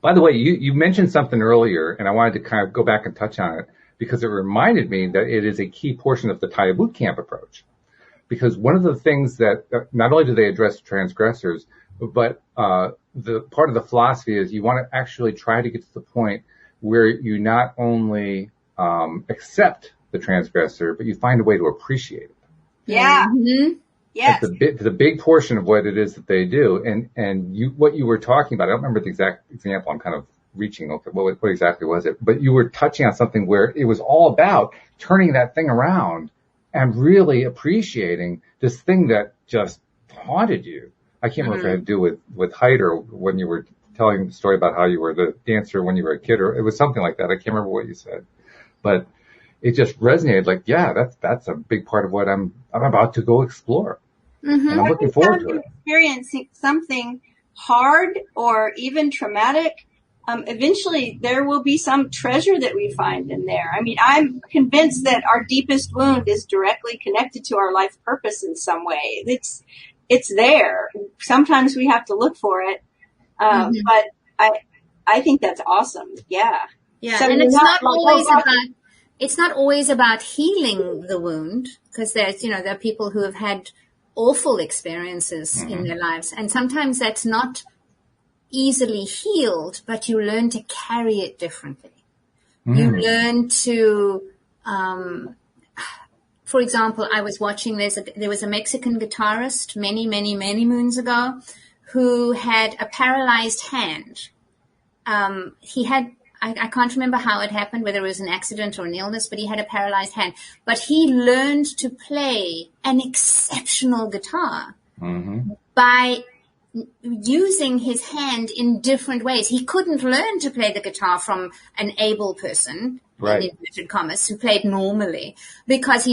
By the way, you mentioned something earlier, and I wanted to kind of go back and touch on it because it reminded me that it is a key portion of the Taya Bootcamp approach. Because one of the things that not only do they address transgressors, but the part of the philosophy is you want to actually try to get to the point where you not only accept the transgressor, but you find a way to appreciate it. Yeah. Mm-hmm. Yes. The big portion of what it is that they do. And what you were talking about, I don't remember the exact example. I'm kind of reaching. Okay, what exactly was it? But you were touching on something where it was all about turning that thing around and really appreciating this thing that just haunted you. I can't remember if it had to do with height or when you were telling the story about how you were the dancer when you were a kid, or it was something like that. I can't remember what you said, but it just resonated like, yeah, that's a big part of what I'm about to go explore. Mm-hmm. And I'm looking forward to it. Experiencing something hard or even traumatic, eventually there will be some treasure that we find in there. I mean, I'm convinced that our deepest wound is directly connected to our life purpose in some way. It's there. Sometimes we have to look for it. But I think that's awesome. Yeah. Yeah. So and it's not always about healing the wound, because there are people who have had awful experiences in their lives. And sometimes that's not easily healed, but you learn to carry it differently. You learn to, for example, I was watching, there was a Mexican guitarist many, many, many moons ago who had a paralyzed hand. He had, I can't remember how it happened, whether it was an accident or an illness, but he had a paralyzed hand. But he learned to play an exceptional guitar by using his hand in different ways. He couldn't learn to play the guitar from an able person, in inverted commas, who played normally, because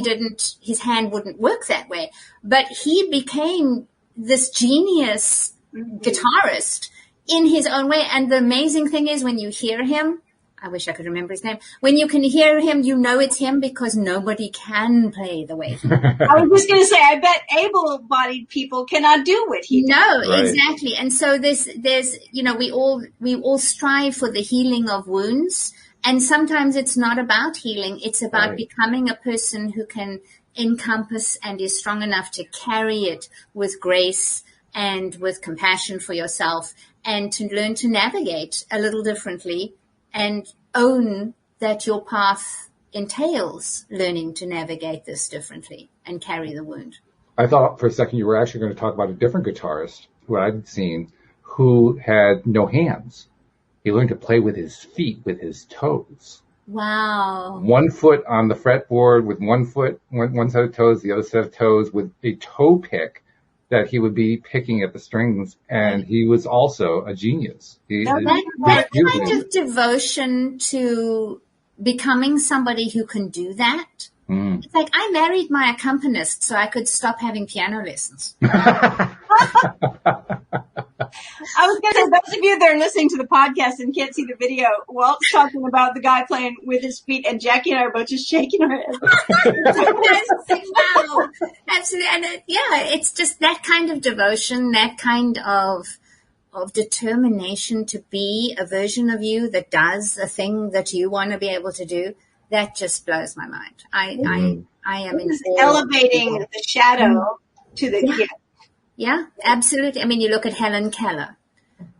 his hand wouldn't work that way. But he became this genius guitarist in his own way. And the amazing thing is, when you hear him, I wish I could remember his name. When you can hear him, you know it's him, because nobody can play the way he does. I was just going to say, I bet able-bodied people cannot do what he does. No, exactly. And so there's, we all strive for the healing of wounds. And sometimes it's not about healing. It's about becoming a person who can encompass and is strong enough to carry it with grace and with compassion for yourself, and to learn to navigate a little differently, and own that your path entails learning to navigate this differently and carry the wound. I thought for a second you were actually going to talk about a different guitarist who I'd seen who had no hands. He learned to play with his feet, with his toes. Wow. One foot on the fretboard with one foot, one set of toes, the other set of toes with a toe pick that he would be picking at the strings. And he was also a genius. That kind of devotion to becoming somebody who can do that. It's like I married my accompanist so I could stop having piano lessons. I was going to say, those of you that are listening to the podcast and can't see the video, Walt's talking about the guy playing with his feet, and Jacqui and I are both just shaking our heads. Wow. Absolutely. And it's just that kind of devotion, that kind of determination to be a version of you that does a thing that you want to be able to do. That just blows my mind. I am in elevating the shadow to the gift. Yeah, absolutely. I mean, you look at Helen Keller.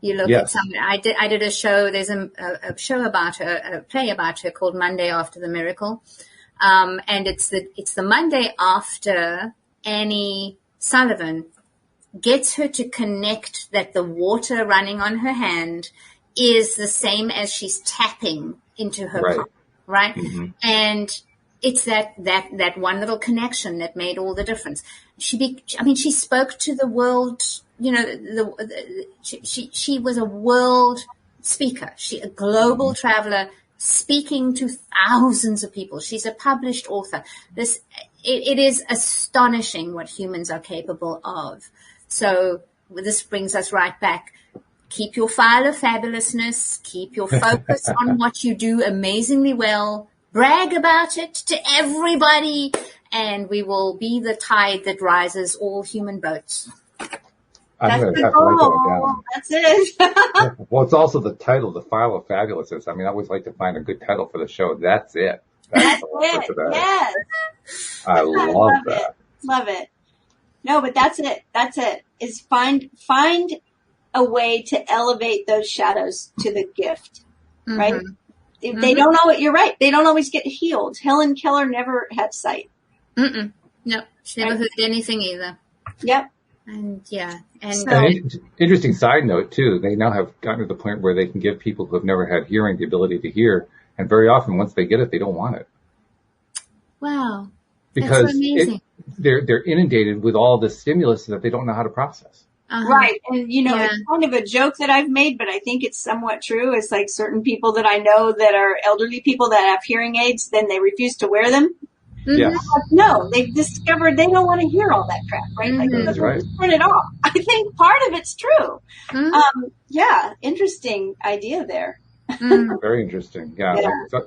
You look at some. I did a show. There's a show about her, a play about her called Monday After the Miracle, and it's the Monday after Annie Sullivan gets her to connect that the water running on her hand is the same as she's tapping into her palm, right? Mm-hmm. And it's that one little connection that made all the difference. She spoke to the world, she was a world speaker. A global traveler speaking to thousands of people. She's a published author. It is astonishing what humans are capable of. So this brings us right back. Keep your file of fabulousness. Keep your focus on what you do amazingly well. Brag about it to everybody, and we will be the tide that rises all human boats. I'm going to have to write that down. That's it. Well, it's also the title, The File of Fabulousness. I mean, I always like to find a good title for the show. That's it. That's it. Yes. I love that. Love it. No, but that's it. That's it. Is find a way to elevate those shadows to the gift, right? Mm-hmm. They don't know it. You're right. They don't always get healed. Helen Keller never had sight. No, she never heard anything either. Yep. And interesting side note too. They now have gotten to the point where they can give people who have never had hearing the ability to hear, and very often once they get it, they don't want it. Wow. Because that's so amazing. They're inundated with all this stimulus that they don't know how to process. Right. And, it's kind of a joke that I've made, but I think it's somewhat true. It's like certain people that I know that are elderly people that have hearing aids, then they refuse to wear them. Yes. No, they've discovered they don't want to hear all that crap, right? Like, that's right. Turn it off. I think part of it's true. Interesting idea there. Very interesting. Yeah.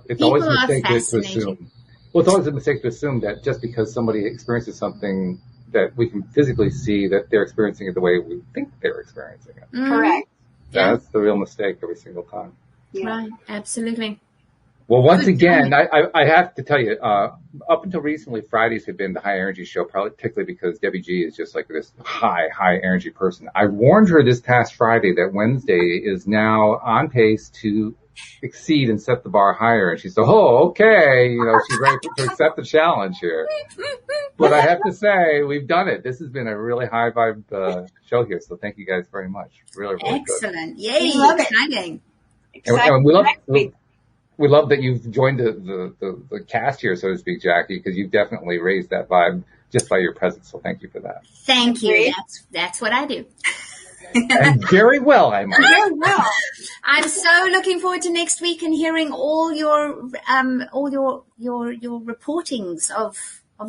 It's always a mistake to assume. Well, it's always a mistake to assume that just because somebody experiences something that we can physically see that they're experiencing it the way we think they're experiencing it. Correct. That's the real mistake every single time. Yeah. Right. Absolutely. Well, once again, I have to tell you, up until recently, Fridays have been the high energy show, particularly because Debbie G is just like this high energy person. I warned her this past Friday that Wednesday is now on pace to exceed and set the bar higher. And she said, okay. She's ready to accept the challenge here. But I have to say, we've done it. This has been a really high vibe show here. So thank you guys very much. Really, really excellent. Good. Yay. Exciting. And we love that you've joined the cast here, so to speak, Jacqui, because you've definitely raised that vibe just by your presence. So thank you for that. Thank you. That's what I do. And very well, I might. Very well. I'm so looking forward to next week and hearing all your reportings of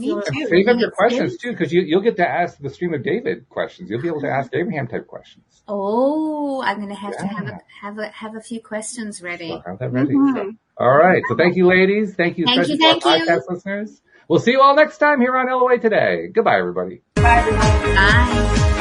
your. Save up your questions too, because you'll get to ask the Stream of David questions. You'll be able to ask Abraham type questions. Oh, I'm going to have to have a few questions ready. So have that ready. All right. So thank you, ladies. Thank you, especially to our podcast listeners. We'll see you all next time here on LOA Today. Goodbye, everybody. Bye, everybody. Bye.